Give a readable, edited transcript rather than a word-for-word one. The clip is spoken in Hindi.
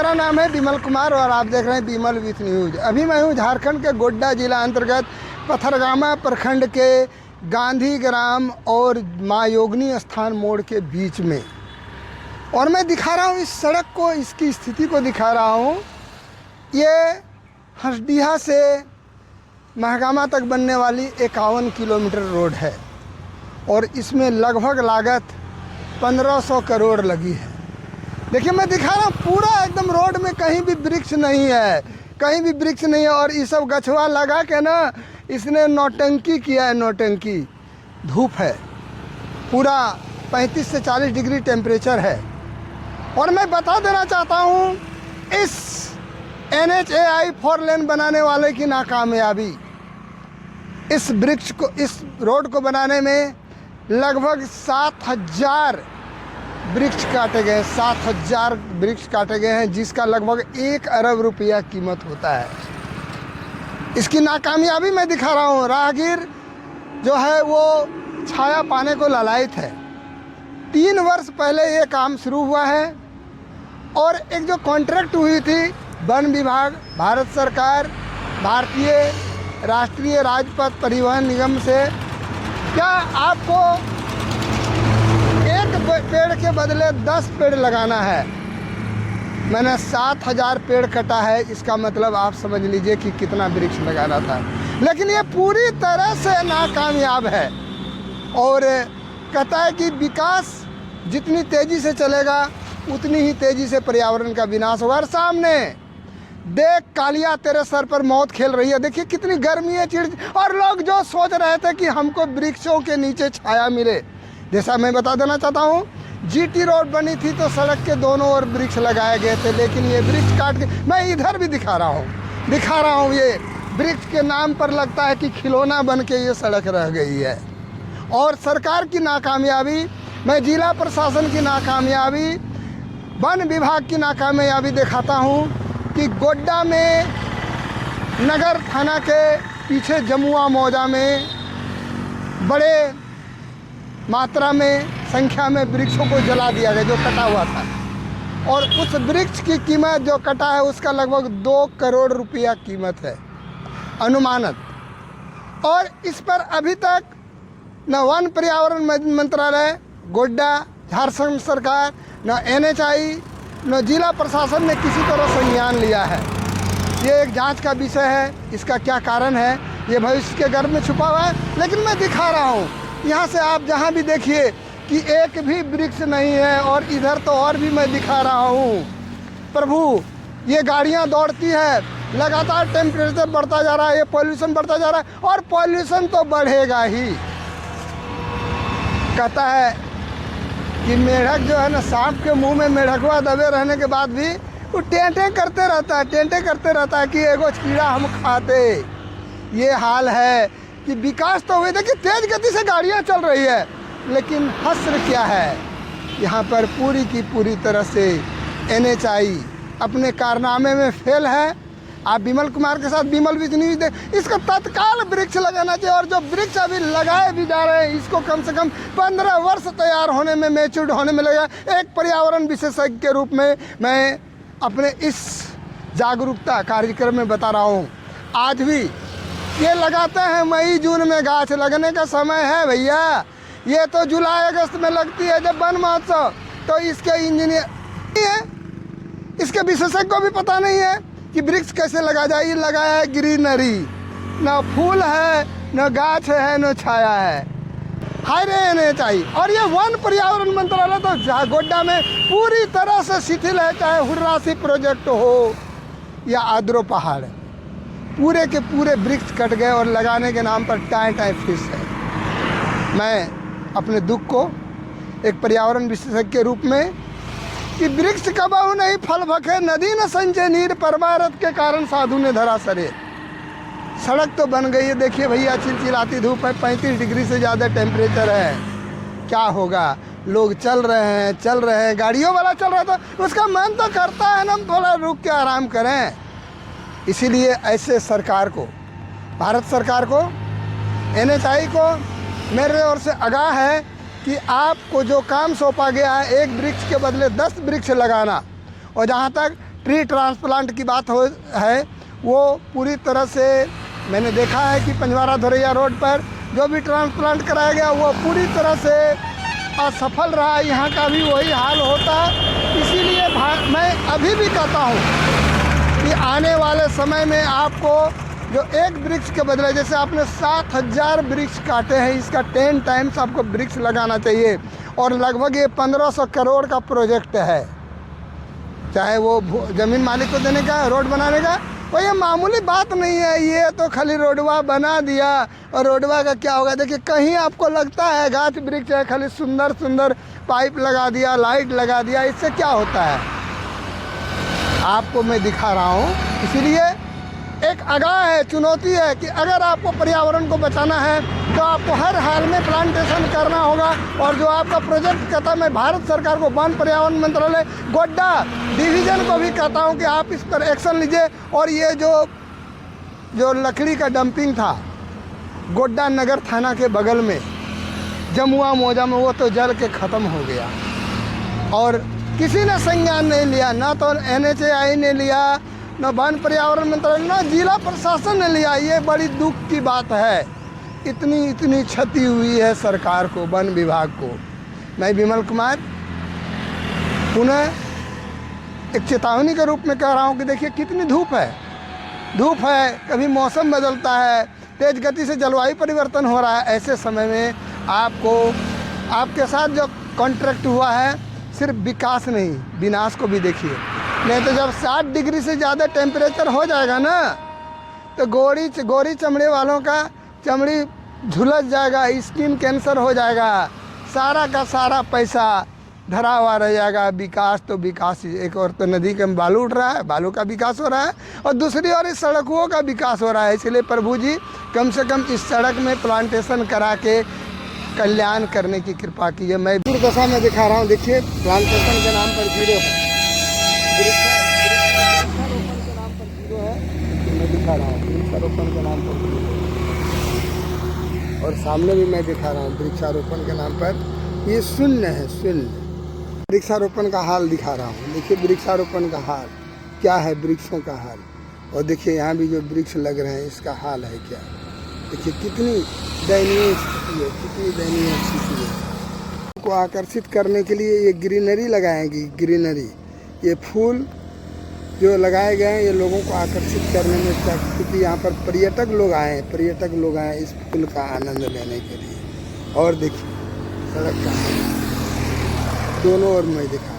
मेरा नाम है विमल कुमार और आप देख रहे हैं विमल विथ न्यूज़। अभी मैं हूँ झारखंड के गोड्डा जिला अंतर्गत पथरगामा प्रखंड के गांधी ग्राम और माँ योगिनी स्थान मोड़ के बीच में, और मैं दिखा रहा हूँ इस सड़क को, इसकी स्थिति को दिखा रहा हूँ। ये हंसडीहा से महगामा तक बनने वाली 51 किलोमीटर रोड है और इसमें लगभग लागत 1500 करोड़ लगी है। देखिए मैं दिखा रहा हूँ पूरा एकदम रोड में कहीं भी वृक्ष नहीं है, कहीं भी वृक्ष नहीं है। और ये सब गछवा लगा के ना इसने नौटंकी किया है, नौटंकी। धूप है, पूरा 35 से 40 डिग्री टेम्परेचर है। और मैं बता देना चाहता हूँ इस NHAI 4 लेन बनाने वाले की नाकामयाबी, इस वृक्ष को, इस रोड को बनाने में लगभग 7000 वृक्ष काटे गए, 7000 वृक्ष काटे गए हैं, जिसका लगभग 1 अरब रुपया कीमत होता है। इसकी नाकामयाबी मैं दिखा रहा हूँ। राहगीर जो है वो छाया पाने को लालायित है। 3 वर्ष पहले ये काम शुरू हुआ है और एक जो कॉन्ट्रैक्ट हुई थी वन विभाग, भारत सरकार, भारतीय राष्ट्रीय राजपथ परिवहन निगम से, क्या आपको एक पेड़ के बदले 10 पेड़ लगाना है। मैंने 7000 पेड़ कटा है, इसका मतलब आप समझ लीजिए कि कितना वृक्ष लगाना था। लेकिन ये पूरी तरह से नाकामयाब है और कहता है कि विकास जितनी तेज़ी से चलेगा उतनी ही तेज़ी से पर्यावरण का विनाश होगा। और सामने देख कालिया तेरे सर पर मौत खेल रही है। देखिए कितनी गर्मी है, चिड़, और लोग जो सोच रहे थे कि हमको वृक्षों के नीचे छाया मिले। जैसा मैं बता देना चाहता हूँ, GT रोड बनी थी तो सड़क के दोनों ओर वृक्ष लगाए गए थे, लेकिन ये वृक्ष काट के, मैं इधर भी दिखा रहा हूँ ये वृक्ष के नाम पर लगता है कि खिलौना बन के ये सड़क रह गई है। और सरकार की नाकामयाबी, मैं जिला प्रशासन की नाकामयाबी, वन विभाग की नाकामयाबी दिखाता हूँ कि गोड्डा में नगर थाना के पीछे जमुआ मौजा में बड़े मात्रा में, संख्या में वृक्षों को जला दिया गया जो कटा हुआ था। और उस वृक्ष की कीमत जो कटा है उसका लगभग 2 करोड़ रुपया कीमत है अनुमानित। और इस पर अभी तक न वन पर्यावरण मंत्रालय गोड्डा, झारखंड सरकार, न NHAI, न जिला प्रशासन ने किसी तरह संज्ञान लिया है। ये एक जांच का विषय है, इसका क्या कारण है ये भविष्य के गर्भ में छुपा हुआ है। लेकिन मैं दिखा रहा हूँ, यहाँ से आप जहाँ भी देखिए कि एक भी वृक्ष नहीं है। और इधर तो और भी मैं दिखा रहा हूँ। प्रभु, ये गाड़ियाँ दौड़ती है, लगातार टेम्परेचर बढ़ता जा रहा है, ये पॉल्यूशन बढ़ता जा रहा है और पॉल्यूशन तो बढ़ेगा ही। कहता है कि मेढक जो है ना, सांप के मुंह में मेढकवा दबे रहने के बाद भी वो टेंटे करते रहता है कि एगो कीड़ा हम खाते। ये हाल है कि विकास तो हुए, देखिए तेज गति से गाड़ियाँ चल रही है, लेकिन हस्र क्या है, यहाँ पर पूरी की पूरी तरह से NHAI अपने कारनामे में फेल है। आप विमल कुमार के साथ विमल विथ न्यूज़ इसका तत्काल वृक्ष लगाना चाहिए। और जो वृक्ष अभी लगाए भी जा रहे हैं, इसको कम से कम 15 वर्ष तैयार होने में, मैच्योर्ड होने में लगेगा। एक पर्यावरण विशेषज्ञ के रूप में मैं अपने इस जागरूकता कार्यक्रम में बता रहा हूँ। आज भी ये लगाते हैं, मई जून में गाछ लगने का समय है भैया। ये तो जुलाई अगस्त में लगती है जब वन महोत्सव। तो इसके इंजीनियर है, इसके विशेषज्ञ को भी पता नहीं है कि वृक्ष कैसे लगा जाए। ये लगाया है ग्रीनरी, न फूल है, न गाछ है, न छाया है। हाय रे NHAI। और ये वन पर्यावरण मंत्रालय तो गोड्डा में पूरी तरह से शिथिल है, चाहे हुर्रासी प्रोजेक्ट हो या आद्रो पहाड़, पूरे के पूरे वृक्ष कट गए और लगाने के नाम पर टाई फिश है। मैं अपने दुख को एक पर्यावरण विशेषज्ञ के रूप में, कि वृक्ष कबहु नहीं फल भखे, नदी न संचय नीर, परमारथ के कारण साधु ने धरा सरे। सड़क तो बन गई है, देखिए भैया चिलचिलाती धूप है, 35 डिग्री से ज़्यादा टेम्परेचर है। क्या होगा, लोग चल रहे हैं, गाड़ियों वाला चल रहा था, उसका मन तो करता है ना थोड़ा रुक के आराम करें। इसीलिए ऐसे सरकार को, भारत सरकार को, NHAI को मेरे ओर से आगाह है कि आपको जो काम सौंपा गया है, एक वृक्ष के बदले 10 वृक्ष लगाना, और जहाँ तक ट्री ट्रांसप्लांट की बात हो है, वो पूरी तरह से मैंने देखा है कि पंजवारा धोरैया रोड पर जो भी ट्रांसप्लांट कराया गया वो पूरी तरह से असफल रहा। यहाँ का भी वही हाल होता। इसीलिए मैं अभी भी कहता हूँ कि आने वाले समय में आपको जो एक वृक्ष के बदले, जैसे आपने 7000 वृक्ष काटे हैं, इसका 10 टाइम्स आपको वृक्ष लगाना चाहिए। और लगभग ये 1500 करोड़ का प्रोजेक्ट है, चाहे वो ज़मीन मालिक को देने का, रोड बनाने का, तो ये मामूली बात नहीं है। ये तो खाली रोडवा बना दिया और रोडवा का क्या होगा। देखिए कहीं आपको लगता है गाछ वृक्ष है, खाली सुंदर सुंदर पाइप लगा दिया, लाइट लगा दिया, इससे क्या होता है आपको मैं दिखा रहा हूँ। इसीलिए एक आगाह है, चुनौती है कि अगर आपको पर्यावरण को बचाना है तो आपको हर हाल में प्लांटेशन करना होगा। और जो आपका प्रोजेक्ट कहता है, मैं भारत सरकार को, वन पर्यावरण मंत्रालय गोड्डा डिवीज़न को भी कहता हूं कि आप इस पर एक्शन लीजिए। और ये जो लकड़ी का डंपिंग था गोड्डा नगर थाना के बगल में जमुआ मौजा में, वो तो जल के ख़त्म हो गया और किसी ने संज्ञान नहीं लिया, ना तो NHAI ने लिया, न वन पर्यावरण मंत्रालय, न जिला प्रशासन ने लिया। ये बड़ी दुख की बात है। इतनी क्षति हुई है सरकार को, वन विभाग को। मैं विमल कुमार पुनः एक चेतावनी के रूप में कह रहा हूँ कि देखिए कितनी धूप है, कभी मौसम बदलता है, तेज गति से जलवायु परिवर्तन हो रहा है। ऐसे समय में आपके साथ जो कॉन्ट्रैक्ट हुआ है, सिर्फ विकास नहीं विनाश को भी देखिए। नहीं तो जब 60 डिग्री से ज़्यादा टेम्परेचर हो जाएगा ना, तो गोरी चमड़े वालों का चमड़ी झुलस जाएगा, स्किन कैंसर हो जाएगा, सारा का सारा पैसा धरा हुआ रह जाएगा। विकास तो विकास, एक और तो नदी के बालू उठ रहा है, बालू का विकास हो रहा है, और दूसरी ओर इस सड़कों का विकास हो रहा है। इसलिए प्रभु जी कम से कम इस सड़क में प्लांटेशन करा के कल्याण करने की कृपा कीजिए। मैं दुर्दशा में दिखा रहा हूँ, देखिए प्लांटेशन के नाम पर जीरो है, वृक्षारोपण के नाम पर जीरो है, मैं दिखा रहा हूँ वृक्षारोपण के नाम पर जीरो। और सामने भी मैं दिखा रहा हूँ वृक्षारोपण के नाम पर ये शून्य है, शून्य। वृक्षारोपण का हाल दिखा रहा हूँ, देखिए वृक्षारोपण का हाल क्या है, वृक्षों का हाल। और देखिए यहाँ भी जो वृक्ष लग रहे हैं इसका हाल है क्या। देखिए कितनी दयनीय स्थिति है, कितनी दयनीय स्थिति है। को आकर्षित करने के लिए ये ग्रीनरी लगाएंगी, ग्रीनरी, ये फूल जो लगाए गए हैं ये लोगों को आकर्षित करने में, क्योंकि यहाँ पर पर्यटक लोग आए हैं इस फूल का आनंद लेने के लिए। और देखिए सड़क का दोनों ओर मैं दिखा